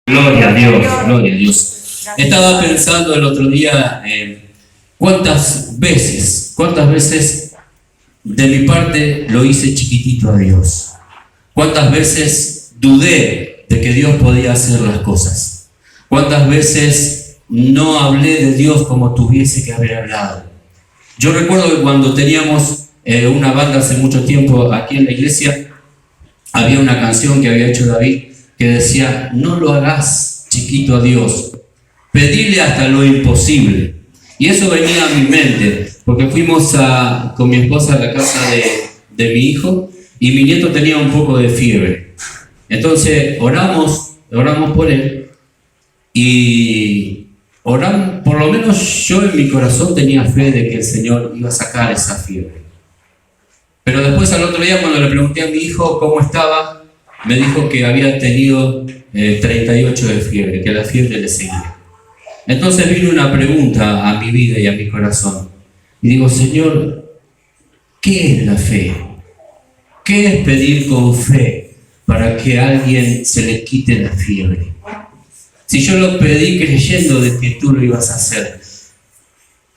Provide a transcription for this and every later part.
Gloria a Dios, gloria a Dios. Estaba pensando el otro día cuántas veces de mi parte lo hice chiquitito a Dios. Cuántas veces dudé de que Dios podía hacer las cosas. Cuántas veces no hablé de Dios como tuviese que haber hablado. Yo recuerdo que cuando teníamos una banda hace mucho tiempo aquí en la iglesia, había una canción que había hecho David que decía: no lo hagas chiquito a Dios, pedirle hasta lo imposible. Y eso venía a mi mente, porque fuimos con mi esposa a la casa de mi hijo, y mi nieto tenía un poco de fiebre. Entonces oramos por él, y oramos, por lo menos yo en mi corazón tenía fe de que el Señor iba a sacar esa fiebre. Pero después, al otro día, cuando le pregunté a mi hijo cómo estaba, me dijo que había tenido 38 de fiebre, que la fiebre le seguía. Entonces vino una pregunta a mi vida y a mi corazón. Y digo: Señor, ¿qué es la fe? ¿Qué es pedir con fe para que a alguien se le quite la fiebre? Si yo lo pedí creyendo de que tú lo ibas a hacer,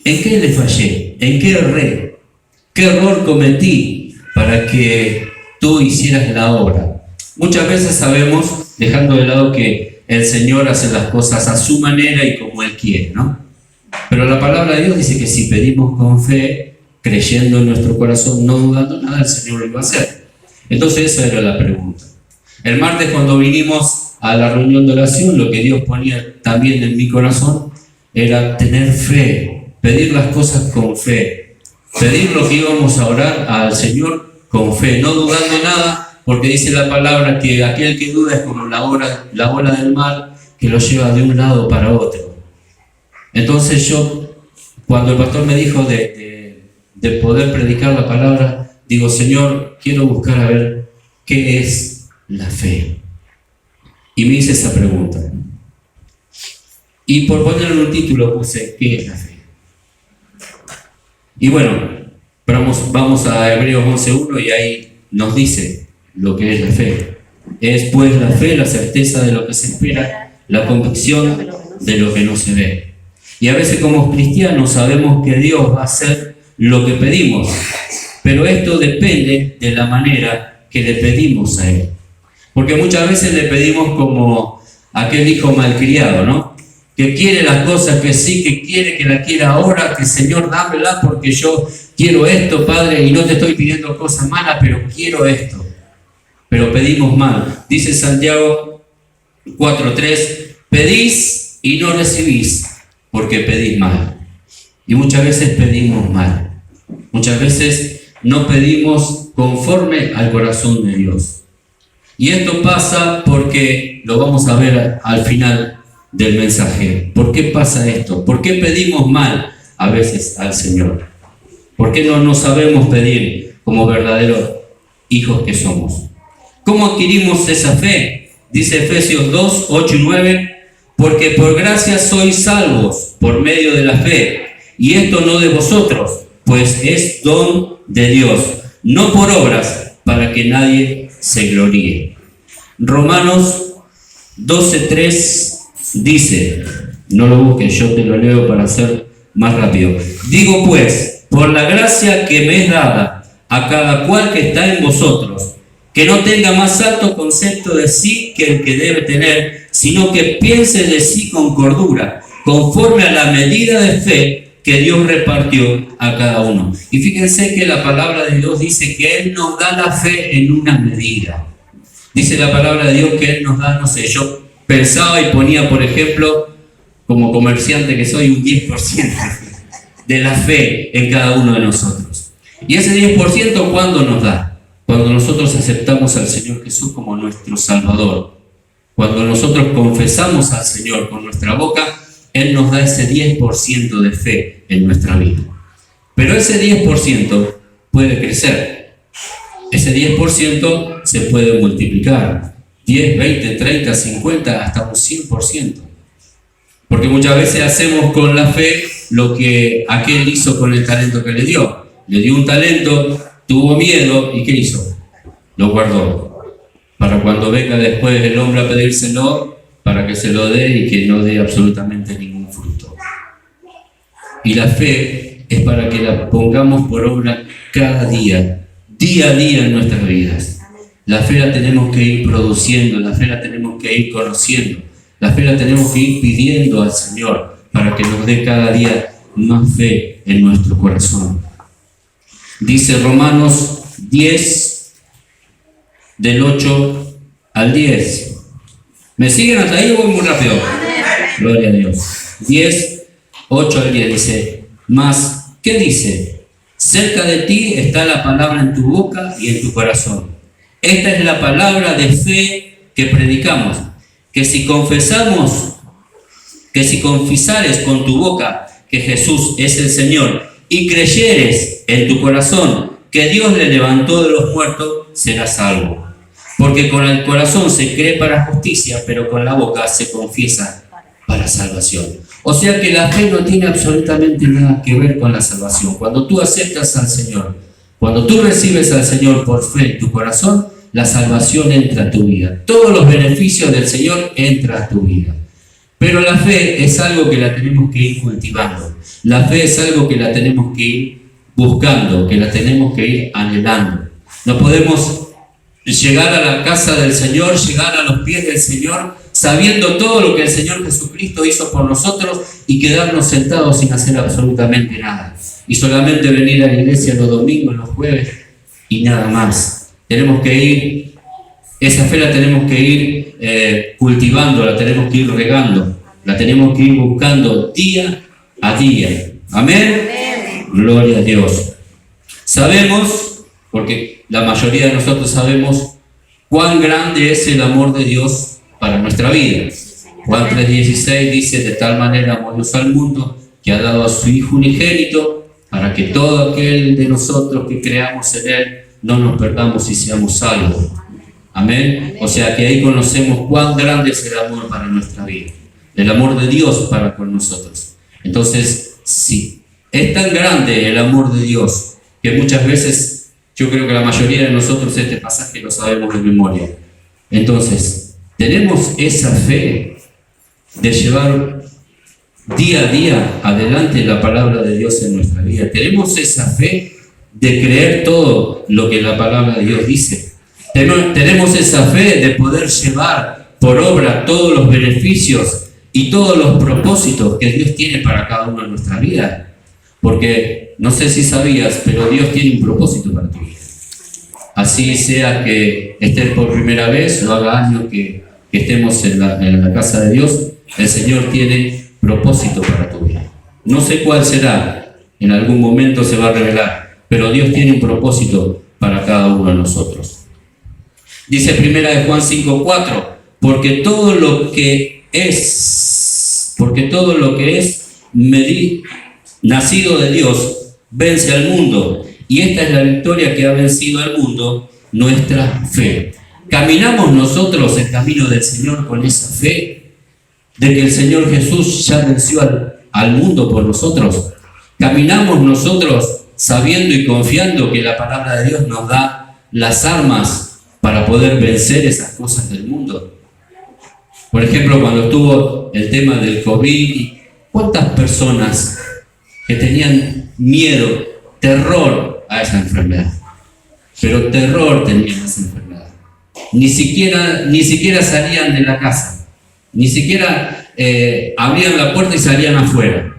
¿en qué le fallé? ¿En qué erré? ¿Qué error cometí para que tú hicieras la obra? Muchas veces sabemos, dejando de lado, que el Señor hace las cosas a su manera y como Él quiere, ¿no? Pero la palabra de Dios dice que si pedimos con fe, creyendo en nuestro corazón, no dudando nada, el Señor lo va a hacer. Entonces esa era la pregunta. El martes, cuando vinimos a la reunión de oración, lo que Dios ponía también en mi corazón era tener fe, pedir las cosas con fe, pedir lo que íbamos a orar al Señor con fe, no dudando nada. Porque dice la palabra que aquel que duda es como la ola del mar que lo lleva de un lado para otro. Entonces yo, cuando el pastor me dijo de poder predicar la palabra, digo: Señor, quiero buscar a ver qué es la fe. Y me hice esa pregunta. Y por ponerle un título puse: ¿qué es la fe? Y bueno, vamos a Hebreos 11:1 y ahí nos dice lo que es la fe. Es pues la fe, la certeza de lo que se espera, la convicción de lo que no se ve. Y a veces como cristianos sabemos que Dios va a hacer lo que pedimos, pero esto depende de la manera que le pedimos a Él. Porque muchas veces le pedimos como aquel hijo malcriado, ¿no? Que quiere las cosas que sí, que quiere, que la quiera ahora, que Señor, dámela porque yo quiero esto, Padre, y no te estoy pidiendo cosas malas, pero quiero esto. Pero pedimos mal. Dice Santiago 4:3: pedís y no recibís porque pedís mal. Y muchas veces pedimos mal. Muchas veces no pedimos conforme al corazón de Dios. Y esto pasa porque, lo vamos a ver al final del mensaje. ¿Por qué pasa esto? ¿Por qué pedimos mal a veces al Señor? ¿Por qué no sabemos pedir como verdaderos hijos que somos? ¿Cómo adquirimos esa fe? Dice Efesios 2:8-9: porque por gracia sois salvos por medio de la fe, y esto no de vosotros, pues es don de Dios, no por obras, para que nadie se gloríe. Romanos 12:3 dice, no lo busques, yo te lo leo para hacer más rápido: digo pues, por la gracia que me es dada a cada cual que está en vosotros, que no tenga más alto concepto de sí que el que debe tener, sino que piense de sí con cordura, conforme a la medida de fe que Dios repartió a cada uno. Y fíjense que la palabra de Dios dice que Él nos da la fe en una medida. Dice la palabra de Dios que Él nos da, no sé, yo pensaba y ponía, por ejemplo, como comerciante que soy, un 10% de la fe en cada uno de nosotros. Y ese 10%, ¿cuándo nos da? Cuando nosotros aceptamos al Señor Jesús como nuestro Salvador. Cuando nosotros confesamos al Señor con nuestra boca, Él nos da ese 10% de fe en nuestra vida. Pero ese 10% puede crecer. Ese 10% se puede multiplicar. 10, 20, 30, 50, hasta un 100%. Porque muchas veces hacemos con la fe lo que aquel hizo con el talento que le dio. Le dio un talento, tuvo miedo, ¿y qué hizo? Lo guardó. Para cuando venga después el hombre a pedírselo, para que se lo dé y que no dé absolutamente ningún fruto. Y la fe es para que la pongamos por obra cada día, día a día en nuestras vidas. La fe la tenemos que ir produciendo, la fe la tenemos que ir conociendo, la fe la tenemos que ir pidiendo al Señor para que nos dé cada día más fe en nuestro corazón. Dice Romanos 10, del 8 al 10. ¿Me siguen hasta ahí o voy muy rápido? Gloria a Dios. 10, 8 al 10 dice, mas, ¿qué dice? Cerca de ti está la palabra en tu boca y en tu corazón. Esta es la palabra de fe que predicamos, que si confesares con tu boca que Jesús es el Señor y creyeres en tu corazón que Dios le levantó de los muertos, serás salvo. Porque con el corazón se cree para justicia, pero con la boca se confiesa para salvación. O sea que la fe no tiene absolutamente nada que ver con la salvación. Cuando tú aceptas al Señor, cuando tú recibes al Señor por fe en tu corazón, la salvación entra a tu vida. Todos los beneficios del Señor entran a tu vida. Pero la fe es algo que la tenemos que ir cultivando. La fe es algo que la tenemos que ir buscando, que la tenemos que ir anhelando. No podemos llegar a la casa del Señor, llegar a los pies del Señor, sabiendo todo lo que el Señor Jesucristo hizo por nosotros y quedarnos sentados sin hacer absolutamente nada. Y solamente venir a la iglesia los domingos, los jueves y nada más. Tenemos que ir, esa fe la tenemos que ir cultivando, la tenemos que ir regando, la tenemos que ir buscando día a día. ¿Amén? Gloria a Dios. Sabemos, porque la mayoría de nosotros sabemos cuán grande es el amor de Dios para nuestra vida. Juan 3:16 dice, de tal manera amó Dios al mundo que ha dado a su Hijo unigénito para que todo aquel de nosotros que creamos en Él no nos perdamos y seamos salvos. Amén. O sea que ahí conocemos cuán grande es el amor para nuestra vida, el amor de Dios para con nosotros. Entonces, sí, es tan grande el amor de Dios que muchas veces yo creo que la mayoría de nosotros este pasaje lo sabemos de memoria. Entonces, tenemos esa fe de llevar día a día adelante la palabra de Dios en nuestra vida. Tenemos esa fe de creer todo lo que la palabra de Dios dice. Tenemos esa fe de poder llevar por obra todos los beneficios y todos los propósitos que Dios tiene para cada uno de nuestra vida. Porque no sé si sabías, pero Dios tiene un propósito para tu vida. Así sea que estés por primera vez o haga años que estemos en la casa de Dios, el Señor tiene propósito para tu vida. No sé cuál será, en algún momento se va a revelar, pero Dios tiene un propósito para cada uno de nosotros. Dice primera de Juan 5:4, porque todo lo que es nacido de Dios vence al mundo, y esta es la victoria que ha vencido al mundo, nuestra fe. ¿Caminamos nosotros el camino del Señor con esa fe de que el Señor Jesús ya venció al mundo por nosotros? ¿Caminamos nosotros sabiendo y confiando que la palabra de Dios nos da las armas para poder vencer esas cosas del mundo? Por ejemplo, cuando estuvo el tema del COVID, ¿cuántas personas que tenían miedo, terror a esa enfermedad? Pero terror tenían a esa enfermedad. Ni siquiera salían de la casa, ni siquiera abrían la puerta y salían afuera,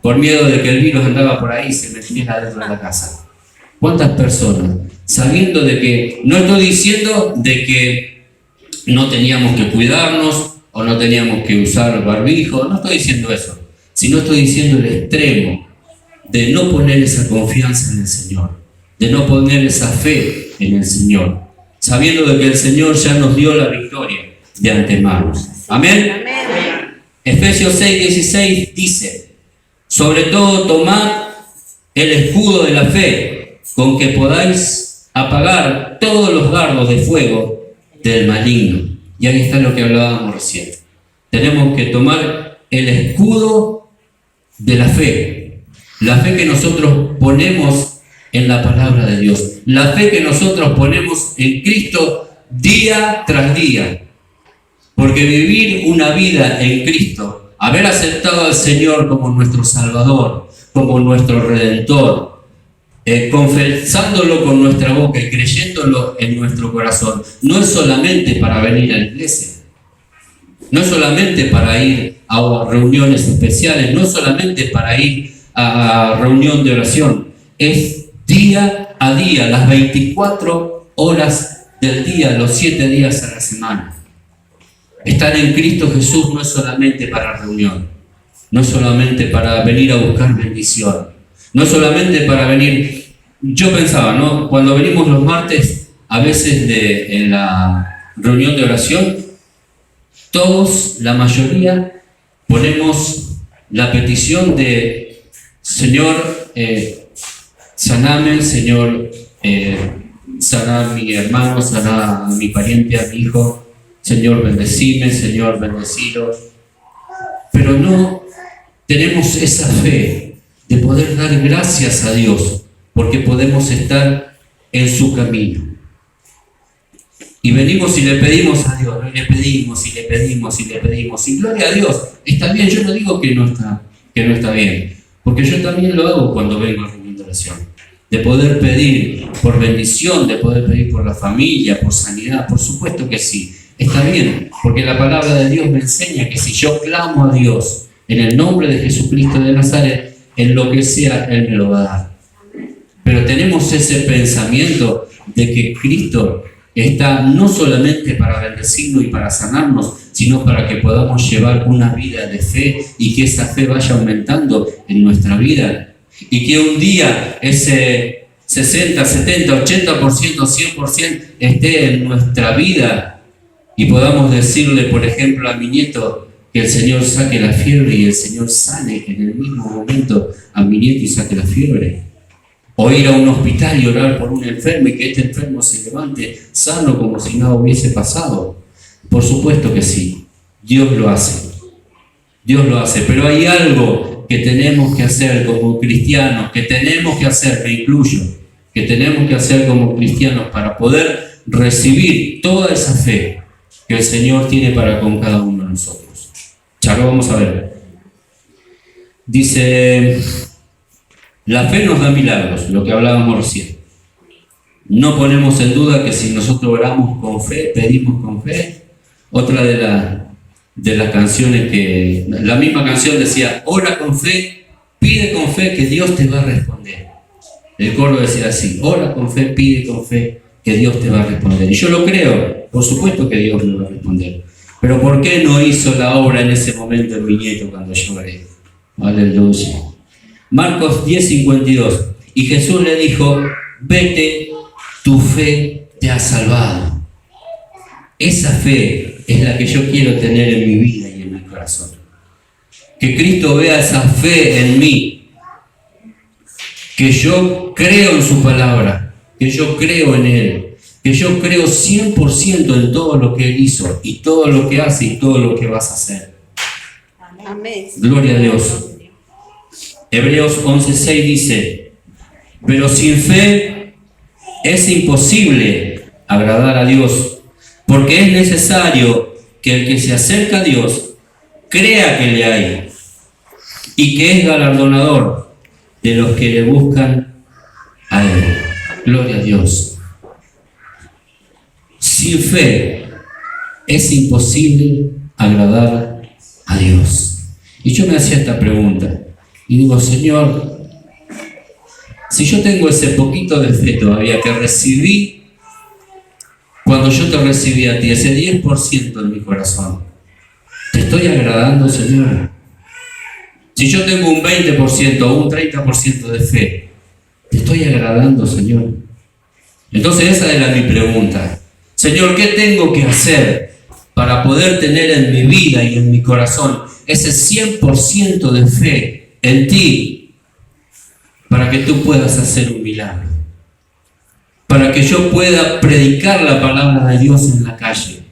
por miedo de que el virus andaba por ahí y se metiera dentro de la casa. ¿Cuántas personas? Sabiendo de que, no estoy diciendo de que no teníamos que cuidarnos o no teníamos que usar barbijo, no estoy diciendo eso, sino estoy diciendo el extremo de no poner esa confianza en el Señor, de no poner esa fe en el Señor, sabiendo de que el Señor ya nos dio la victoria de antemano. Amén. Amén. Efesios 6:16 dice, sobre todo tomad el escudo de la fe, con que podáis apagar todos los dardos de fuego del maligno. Y ahí está lo que hablábamos recién. Tenemos que tomar el escudo de la fe que nosotros ponemos en la palabra de Dios, la fe que nosotros ponemos en Cristo día tras día. Porque vivir una vida en Cristo, haber aceptado al Señor como nuestro Salvador, como nuestro Redentor, confesándolo con nuestra boca y creyéndolo en nuestro corazón, no es solamente para venir a la iglesia, no es solamente para ir a reuniones especiales, no es solamente para ir a reunión de oración, es día a día, las 24 horas del día, los 7 días a la semana. Estar en Cristo Jesús no es solamente para reunión, no es solamente para venir a buscar bendición, no es solamente para venir. Yo pensaba, ¿no? Cuando venimos los martes, a veces en la reunión de oración, todos, la mayoría, ponemos la petición de Señor, saname, Señor, sana a mi hermano, sana a mi pariente, a mi hijo. Señor, bendecime, Señor, bendecilo. Pero no tenemos esa fe de poder dar gracias a Dios, porque podemos estar en su camino. Y venimos y le pedimos a Dios, y le pedimos, y le pedimos, y le pedimos. Y gloria a Dios, está bien, yo no digo que no está bien, porque yo también lo hago cuando vengo a reunión de oración. De poder pedir por bendición, de poder pedir por la familia, por sanidad, por supuesto que sí. Está bien, porque la palabra de Dios me enseña que si yo clamo a Dios en el nombre de Jesucristo de Nazaret, en lo que sea, Él me lo va a dar. Pero tenemos ese pensamiento de que Cristo está no solamente para bendecirnos y para sanarnos, sino para que podamos llevar una vida de fe y que esa fe vaya aumentando en nuestra vida. Y que un día ese 60, 70, 80%, 100% esté en nuestra vida. Y podamos decirle, por ejemplo, a mi nieto que el Señor saque la fiebre y el Señor sane en el mismo momento a mi nieto y saque la fiebre. O ir a un hospital y orar por un enfermo y que este enfermo se levante sano como si nada hubiese pasado. Por supuesto que sí, Dios lo hace. Dios lo hace, pero hay algo que tenemos que hacer como cristianos, que tenemos que hacer, me incluyo, que tenemos que hacer como cristianos para poder recibir toda esa fe que el Señor tiene para con cada uno de nosotros. Ya lo vamos a ver. Dice, la fe nos da milagros, lo que hablábamos recién. No ponemos en duda que si nosotros oramos con fe, pedimos con fe. Otra de las canciones que, la misma canción decía, ora con fe, pide con fe que Dios te va a responder. El coro decía así, ora con fe, pide con fe que Dios te va a responder. Y yo lo creo, por supuesto que Dios me va a responder. Pero ¿por qué no hizo la obra en ese momento en mi nieto cuando yo oré? Aleluya. Marcos 10:52. Y Jesús le dijo, vete, tu fe te ha salvado. Esa fe es la que yo quiero tener en mi vida y en mi corazón. Que Cristo vea esa fe en mí. Que yo creo en su palabra. Que yo creo en Él, que yo creo 100% en todo lo que Él hizo y todo lo que hace y todo lo que vas a hacer. Amén. Gloria a Dios. Hebreos 11:6 dice, pero sin fe es imposible agradar a Dios, porque es necesario que el que se acerca a Dios crea que le hay y que es galardonador de los que le buscan a Él. Gloria a Dios. Sin fe es imposible agradar a Dios. Y yo me hacía esta pregunta y digo, Señor, si yo tengo ese poquito de fe todavía que recibí cuando yo te recibí a ti, ese 10% en mi corazón, ¿te estoy agradando, Señor? Si yo tengo un 20% o un 30% de fe, ¿te estoy agradando, Señor? Entonces esa era mi pregunta. Señor, ¿qué tengo que hacer para poder tener en mi vida y en mi corazón ese 100% de fe en ti, para que tú puedas hacer un milagro? Para que yo pueda predicar la palabra de Dios en la calle.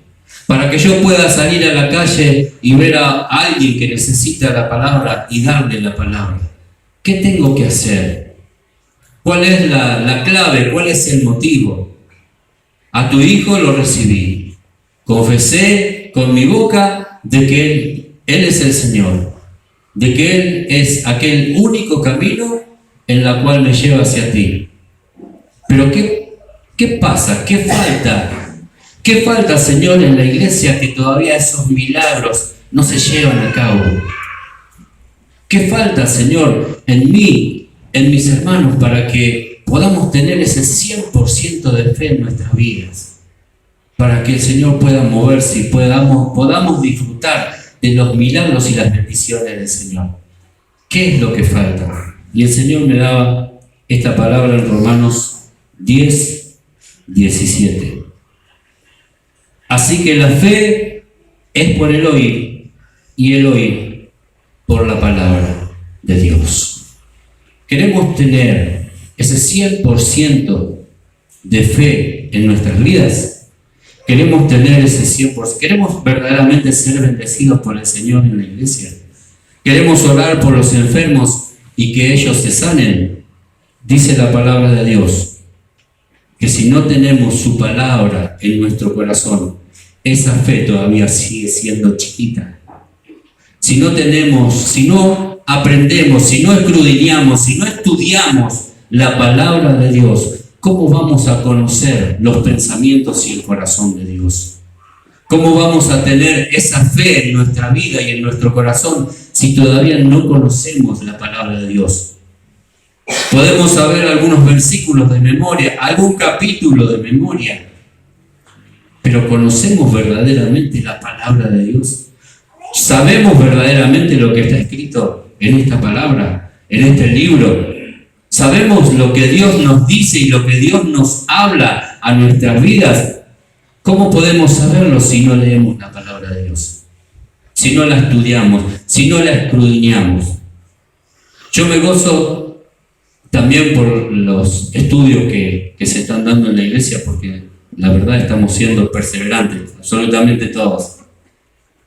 Para que yo pueda salir a la calle y ver a alguien que necesita la palabra y darle la palabra. ¿Qué tengo que hacer? ¿Cuál es la clave? ¿Cuál es el motivo? A tu hijo lo recibí. Confesé con mi boca de que Él es el Señor, de que Él es aquel único camino en la cual me lleva hacia ti. Pero ¿qué pasa? ¿Qué falta? ¿Qué falta, Señor, en la iglesia que todavía esos milagros no se llevan a cabo? ¿Qué falta, Señor, en mí, en mis hermanos, para que podamos tener ese 100% de fe en nuestras vidas? Para que el Señor pueda moverse y podamos disfrutar de los milagros y las bendiciones del Señor. ¿Qué es lo que falta? Y el Señor me daba esta palabra en Romanos 10, 17. Así que la fe es por el oír, y el oír por la palabra de Dios. Queremos tener ese 100% de fe en nuestras vidas. Queremos tener ese 100%. Queremos verdaderamente ser bendecidos por el Señor en la iglesia. Queremos orar por los enfermos y que ellos se sanen. Dice la palabra de Dios que si no tenemos su palabra en nuestro corazón, esa fe todavía sigue siendo chiquita. Si no aprendemos, si no escudriñamos, si no estudiamos la palabra de Dios, ¿cómo vamos a conocer los pensamientos y el corazón de Dios? ¿Cómo vamos a tener esa fe en nuestra vida y en nuestro corazón si todavía no conocemos la palabra de Dios? Podemos saber algunos versículos de memoria, algún capítulo de memoria, pero ¿conocemos verdaderamente la palabra de Dios? ¿Sabemos verdaderamente lo que está escrito en esta palabra, en este libro? ¿Sabemos lo que Dios nos dice y lo que Dios nos habla a nuestras vidas? ¿Cómo podemos saberlo si no leemos la palabra de Dios? Si no la estudiamos, si no la escudriñamos. Yo me gozo también por los estudios que se están dando en la iglesia, porque la verdad estamos siendo perseverantes, absolutamente todos,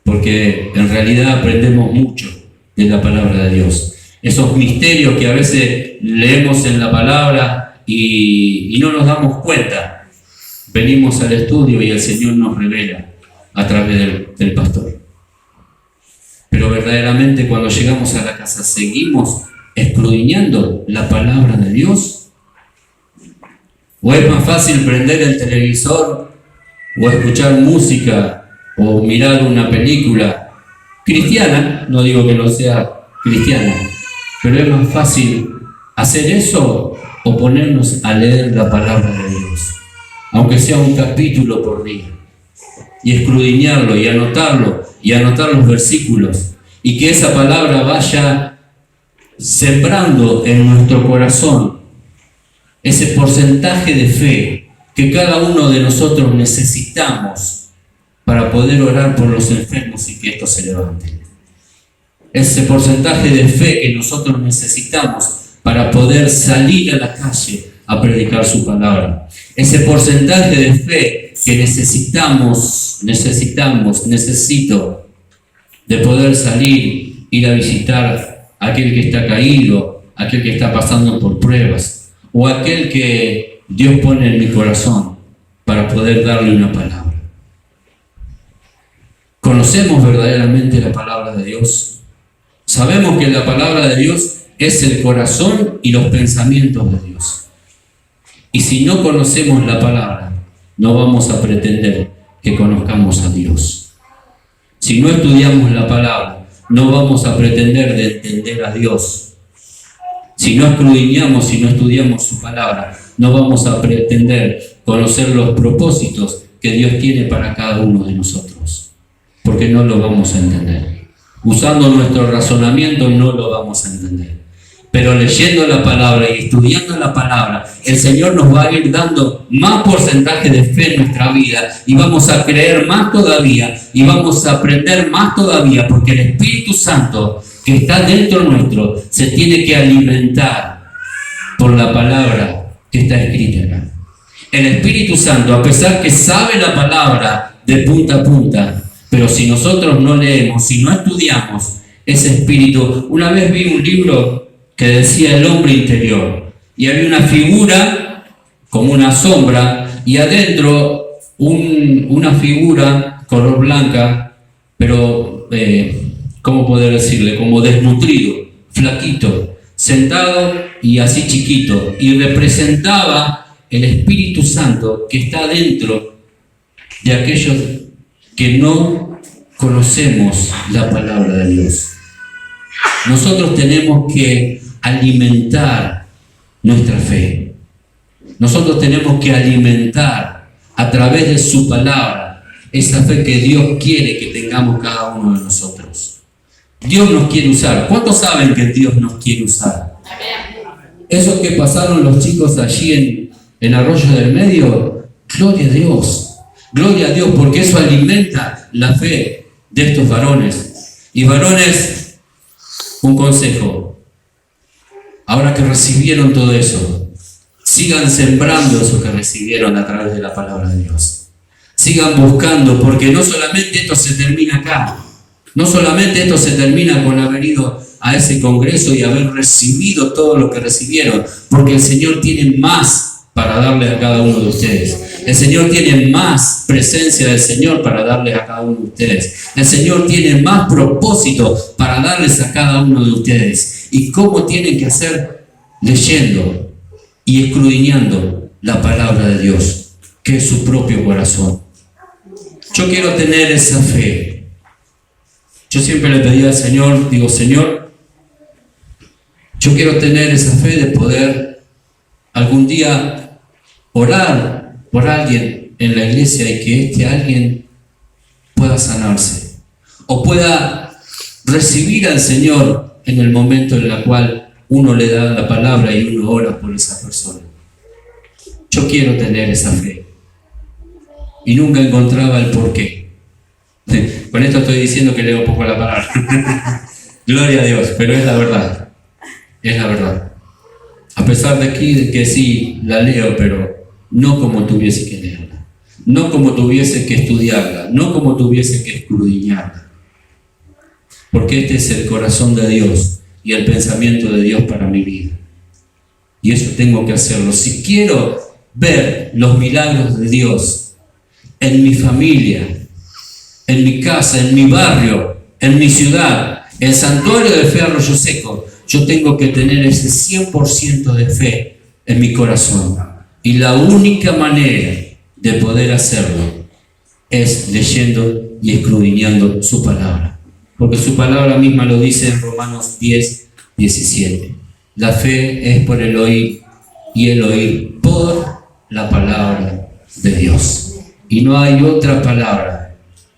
porque en realidad aprendemos mucho de la palabra de Dios. Esos misterios que a veces leemos en la palabra y no nos damos cuenta, venimos al estudio y el Señor nos revela a través del pastor. Pero verdaderamente cuando llegamos a la casa, ¿seguimos escudriñando la palabra de Dios? ¿O es más fácil prender el televisor o escuchar música o mirar una película cristiana? No digo que no sea cristiana, pero es más fácil hacer eso o ponernos a leer la palabra de Dios, aunque sea un capítulo por día, y escudriñarlo y anotar los versículos, y que esa palabra vaya sembrando en nuestro corazón ese porcentaje de fe que cada uno de nosotros necesitamos para poder orar por los enfermos y que estos se levanten. Ese porcentaje de fe que nosotros necesitamos para poder salir a la calle a predicar su palabra. Ese porcentaje de fe que necesito de poder salir, ir a visitar a aquel que está caído, aquel que está pasando por pruebas, o aquel que Dios pone en mi corazón para poder darle una palabra. ¿Conocemos verdaderamente la palabra de Dios? Sabemos que la palabra de Dios es el corazón y los pensamientos de Dios. Y si no conocemos la palabra, no vamos a pretender que conozcamos a Dios. Si no estudiamos la palabra, no vamos a pretender de entender a Dios. Si no escudriñamos, si no estudiamos su palabra, no vamos a pretender conocer los propósitos que Dios tiene para cada uno de nosotros, porque no lo vamos a entender. Usando nuestro razonamiento no lo vamos a entender. Pero leyendo la palabra y estudiando la palabra, el Señor nos va a ir dando más porcentaje de fe en nuestra vida y vamos a creer más todavía y vamos a aprender más todavía, porque el Espíritu Santo que está dentro nuestro se tiene que alimentar por la palabra que está escrita acá. El Espíritu Santo, a pesar que sabe la palabra de punta a punta, pero si nosotros no leemos, si no estudiamos, ese Espíritu... Una vez vi un libro que decía el hombre interior, y había una figura como una sombra, y adentro una figura color blanca, pero, ¿cómo poder decirle? Como desnutrido, flaquito, sentado y así chiquito, y representaba el Espíritu Santo que está dentro de aquellos que no conocemos la palabra de Dios. Nosotros tenemos que alimentar nuestra fe. Nosotros tenemos que alimentar a través de su palabra esa fe que Dios quiere que tengamos cada uno de nosotros. Dios nos quiere usar. ¿Cuántos saben que Dios nos quiere usar? Eso que pasaron los chicos allí en Arroyo del Medio, gloria a Dios. Gloria a Dios, porque eso alimenta la fe de estos varones. Y varones, un consejo. Ahora que recibieron todo eso, sigan sembrando eso que recibieron a través de la palabra de Dios. Sigan buscando, porque no solamente esto se termina acá. No solamente esto se termina con haber ido a ese congreso y haber recibido todo lo que recibieron, porque el Señor tiene más para darles a cada uno de ustedes. El Señor tiene más presencia del Señor para darles a cada uno de ustedes. El Señor tiene más propósito para darles a cada uno de ustedes. ¿Y cómo tienen que hacer? Leyendo y escudriñando la palabra de Dios, que es su propio corazón. Yo quiero tener esa fe. Yo siempre le pedí al Señor, digo, Señor, yo quiero tener esa fe de poder algún día orar por alguien en la iglesia y que este alguien pueda sanarse o pueda recibir al Señor en el momento en el cual uno le da la palabra y uno ora por esa persona. Yo quiero tener esa fe y nunca encontraba el porqué. Con esto estoy diciendo que leo poco la palabra. Gloria a Dios, pero es la verdad. Es la verdad. A pesar de que sí, la leo, pero no como tuviese que leerla. No como tuviese que estudiarla. No como tuviese que escudriñarla. Porque este es el corazón de Dios y el pensamiento de Dios para mi vida. Y eso tengo que hacerlo. Si quiero ver los milagros de Dios en mi familia, en mi casa, en mi barrio, en mi ciudad, el santuario de fe Arroyo Seco, yo tengo que tener ese 100% de fe en mi corazón. Y la única manera de poder hacerlo es leyendo y escudriñando su palabra. Porque su palabra misma lo dice en Romanos 10, 17. La fe es por el oír y el oír por la palabra de Dios. Y no hay otra palabra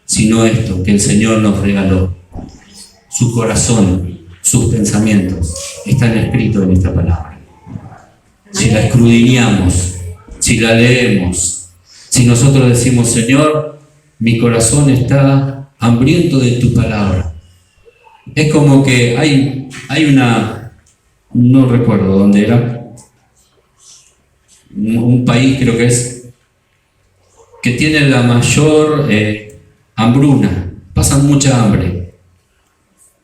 sino esto que el Señor nos regaló. Su corazón, sus pensamientos están escritos en esta palabra. Si la escudriñamos, si la leemos, si nosotros decimos, Señor, mi corazón está hambriento de tu palabra. Es como que hay una, no recuerdo dónde era, un país creo que es, que tiene la mayor hambruna, pasan mucha hambre,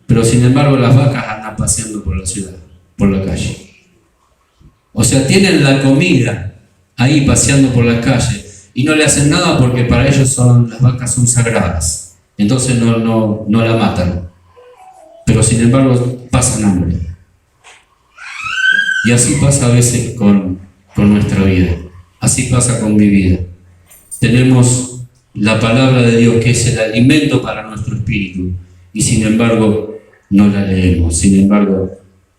pero sin embargo las vacas andan paseando por la ciudad, por la calle. O sea, tienen la comida ahí paseando por la calle y no le hacen nada porque para ellos las vacas son sagradas, entonces no la matan, pero sin embargo pasan hambre. Y así pasa a veces con nuestra vida, así pasa con mi vida. Tenemos la palabra de Dios que es el alimento para nuestro espíritu y sin embargo no la leemos, sin embargo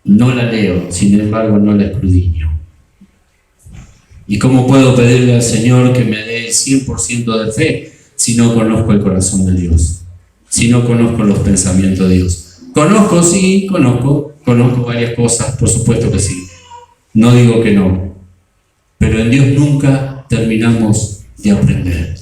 no la leo, sin embargo no la escudriño. ¿Y cómo puedo pedirle al Señor que me dé el 100% de fe si no conozco el corazón de Dios? Si no conozco los pensamientos de Dios. Conozco, sí, conozco varias cosas, por supuesto que sí. No digo que no. Pero en Dios nunca terminamos de aprender.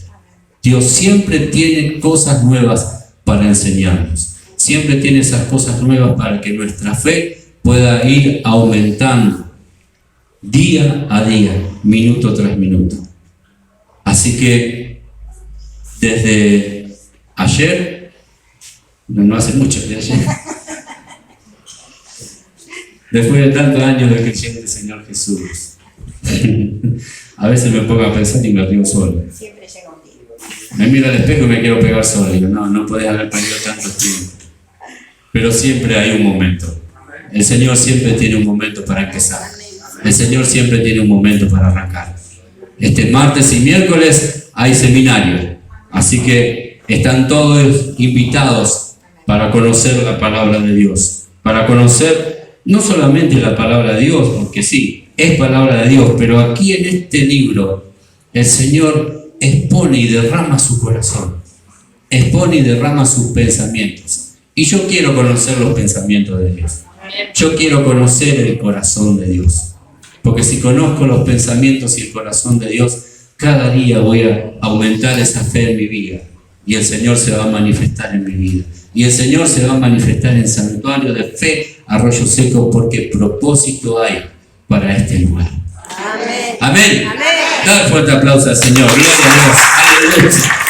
Dios siempre tiene cosas nuevas para enseñarnos. Siempre tiene esas cosas nuevas para que nuestra fe pueda ir aumentando día a día, minuto tras minuto. Así que desde ayer, no hace mucho de ayer, después de tantos años de creyente Señor Jesús, a veces me pongo a pensar y me río solo. Siempre llega un día. Me miro al espejo y me quiero pegar solo. Digo, no podés haber perdido tanto tiempo. Pero siempre hay un momento. El Señor siempre tiene un momento para empezar. El Señor siempre tiene un momento para arrancar. Este martes y miércoles hay seminario. Así que están todos invitados para conocer la palabra de Dios. Para conocer no solamente la palabra de Dios, porque sí, es palabra de Dios, pero aquí en este libro el Señor expone y derrama su corazón. Expone y derrama sus pensamientos. Y yo quiero conocer los pensamientos de Dios. Yo quiero conocer el corazón de Dios. Porque si conozco los pensamientos y el corazón de Dios, cada día voy a aumentar esa fe en mi vida. Y el Señor se va a manifestar en mi vida. Y el Señor se va a manifestar en Santuario de Fe, Arroyo Seco, porque propósito hay para este lugar. Amén. Amén. Amén. Dale fuerte aplauso al Señor. Gloria a Dios. Aleluya.